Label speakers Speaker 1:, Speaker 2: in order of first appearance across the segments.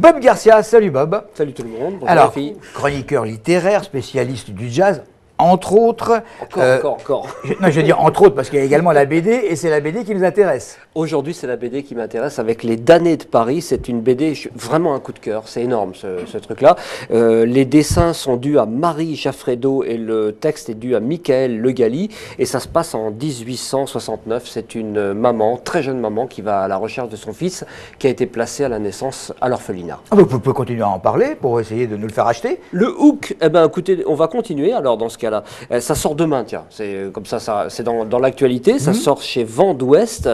Speaker 1: Bob Garcia. Salut Bob.
Speaker 2: Salut tout le monde. Bonjour
Speaker 1: Alors,
Speaker 2: les filles.
Speaker 1: chroniqueur littéraire, spécialiste du jazz, entre autres.
Speaker 2: Encore.
Speaker 1: Non, je veux dire entre autres parce qu'il y a également la BD et c'est la BD qui nous intéresse.
Speaker 2: Aujourd'hui, c'est la BD qui m'intéresse avec Les Damnés de Paris. C'est une BD, vraiment un coup de cœur. C'est énorme ce truc-là. Les dessins sont dus à Marie Jaffredo et le texte est dû à Michael Legali. Et ça se passe en 1869. C'est une maman, très jeune maman, qui va à la recherche de son fils qui a été placé à la naissance à l'orphelinat.
Speaker 1: Ah, vous pouvez continuer à en parler pour essayer de nous le faire acheter.
Speaker 2: Le Hook, eh ben, écoutez, on va continuer alors dans ce cas-là. Ça sort demain, tiens. C'est comme ça c'est dans l'actualité. Ça sort chez Vent d'Ouest.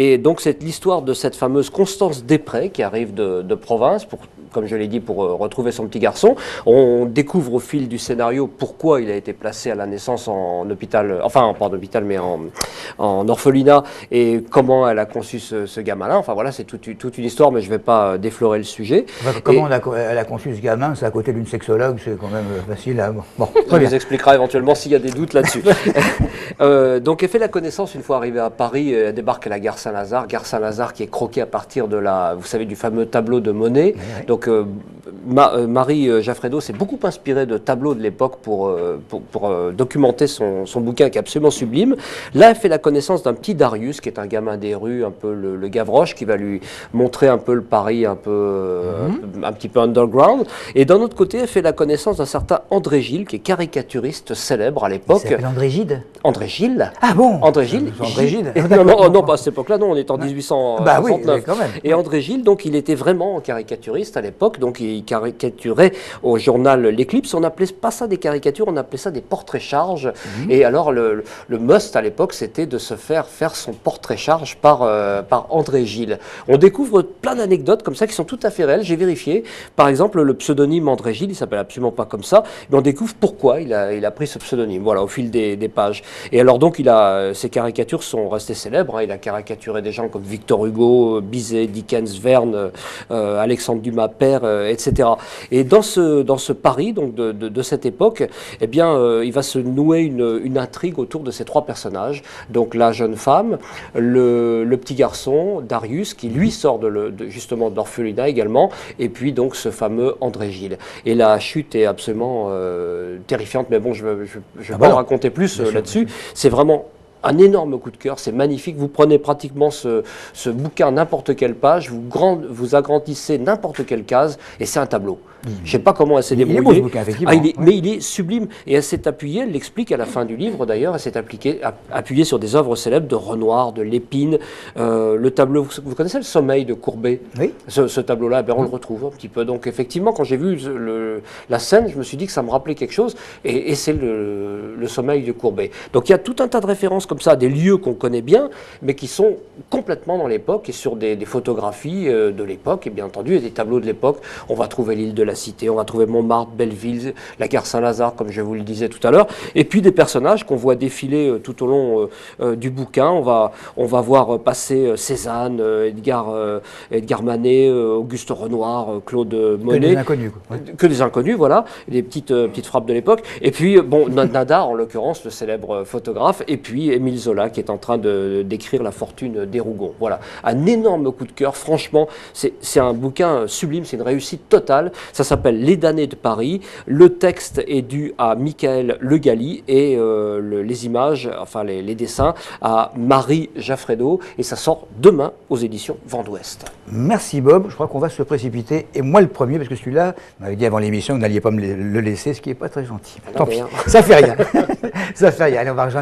Speaker 2: Et donc, c'est l'histoire de cette fameuse Constance Després qui arrive de province, comme je l'ai dit, pour retrouver son petit garçon. On découvre au fil du scénario pourquoi il a été placé à la naissance en hôpital, enfin, pas en hôpital, mais en orphelinat, et comment elle a conçu ce gamin-là. Enfin, voilà, c'est toute une histoire, mais je ne vais pas déflorer le sujet.
Speaker 1: Enfin, comment elle a conçu ce gamin? C'est à côté d'une sexologue, c'est quand même facile à... Bon,
Speaker 2: on vous expliquera éventuellement s'il y a des doutes là-dessus. Donc, elle fait la connaissance une fois arrivée à Paris. Elle débarque à la gare Saint-Lazare. Gare Saint-Lazare qui est croquée à partir de vous savez, du fameux tableau de Monet. Oui. Donc, Marie Jaffredo s'est beaucoup inspirée de tableaux de l'époque pour documenter son bouquin qui est absolument sublime. Là, elle fait la connaissance d'un petit Darius qui est un gamin des rues, un peu le Gavroche, qui va lui montrer un peu le Paris un petit peu underground. Et d'un autre côté, elle fait la connaissance d'un certain André Gide, qui est caricaturiste célèbre à l'époque.
Speaker 1: Il s'appelle André Gide?
Speaker 2: André Gide.
Speaker 1: Ah bon?
Speaker 2: André Gide.
Speaker 1: André Gide.
Speaker 2: Non, pas à cette époque-là, non, on est en 1869.
Speaker 1: Bah oui, quand même.
Speaker 2: Et André Gide, donc, il était vraiment caricaturiste à l'époque, donc il caricaturait au journal L'Éclipse. On n'appelait pas ça des caricatures, on appelait ça des portraits-charges. Et alors, le must à l'époque, c'était de se faire son portrait-charge par André Gide. On découvre plein d'anecdotes comme ça qui sont tout à fait réelles. J'ai vérifié. Par exemple, le pseudonyme André Gide, il s'appelle absolument pas comme ça, mais on découvre pourquoi il a pris ce pseudonyme, voilà, au fil des pages. Et alors donc, ses caricatures sont restées célèbres, hein. Il a caricaturé des gens comme Victor Hugo, Bizet, Dickens, Verne, Alexandre Dumas père, etc. Et dans ce Paris donc de cette époque, eh bien, il va se nouer une intrigue autour de ces trois personnages. Donc la jeune femme, le petit garçon, Darius, qui lui sort justement de l'orphelinat également, et puis donc ce fameux André Gide. Et la chute est absolument terrifiante, mais bon, je ne vais pas en raconter plus là-dessus. C'est vraiment un énorme coup de cœur, c'est magnifique. Vous prenez pratiquement ce bouquin, n'importe quelle page, vous agrandissez n'importe quelle case, et c'est un tableau. Je ne sais pas comment elle s'est débrouillée.
Speaker 1: Il est beau ce bouquin, effectivement.
Speaker 2: Mais il est sublime. Et elle s'est appuyée, elle l'explique à la fin du livre d'ailleurs, elle s'est appuyée sur des œuvres célèbres de Renoir, de Lépine. Le tableau, vous connaissez le Sommeil de Courbet? Oui. Ce tableau-là, on le retrouve un petit peu. Donc effectivement, quand j'ai vu la scène, je me suis dit que ça me rappelait quelque chose. Et c'est le Sommeil de Courbet. Donc il y a tout un tas de références comme ça, des lieux qu'on connaît bien, mais qui sont complètement dans l'époque et sur des photographies de l'époque, et bien entendu, et des tableaux de l'époque. On va trouver l'île de la Cité, on va trouver Montmartre, Belleville, la gare Saint-Lazare, comme je vous le disais tout à l'heure, et puis des personnages qu'on voit défiler tout au long du bouquin. On va voir passer Cézanne, Edgar Manet, Auguste Renoir, Claude Monet. Que des inconnus. Quoi. Que des inconnus, voilà, des petites frappes de l'époque. Et puis, bon, Nadar, en l'occurrence, le célèbre photographe, et puis Émile Zola, qui est en train d'écrire La fortune des Rougon. Voilà, un énorme coup de cœur, franchement, c'est un bouquin sublime, c'est une réussite totale. Ça s'appelle Les Damnés de Paris. Le texte est dû à Michael Legali et les images, enfin les dessins, à Marie Jaffredo. Et ça sort demain aux éditions Vent d'Ouest.
Speaker 1: Merci Bob. Je crois qu'on va se précipiter. Et moi le premier, parce que celui-là, vous m'avez dit avant l'émission que vous n'alliez pas me le laisser, ce qui n'est pas très gentil. Tant pis. Ça fait rien. Ça fait rien. Allez, on va rejoindre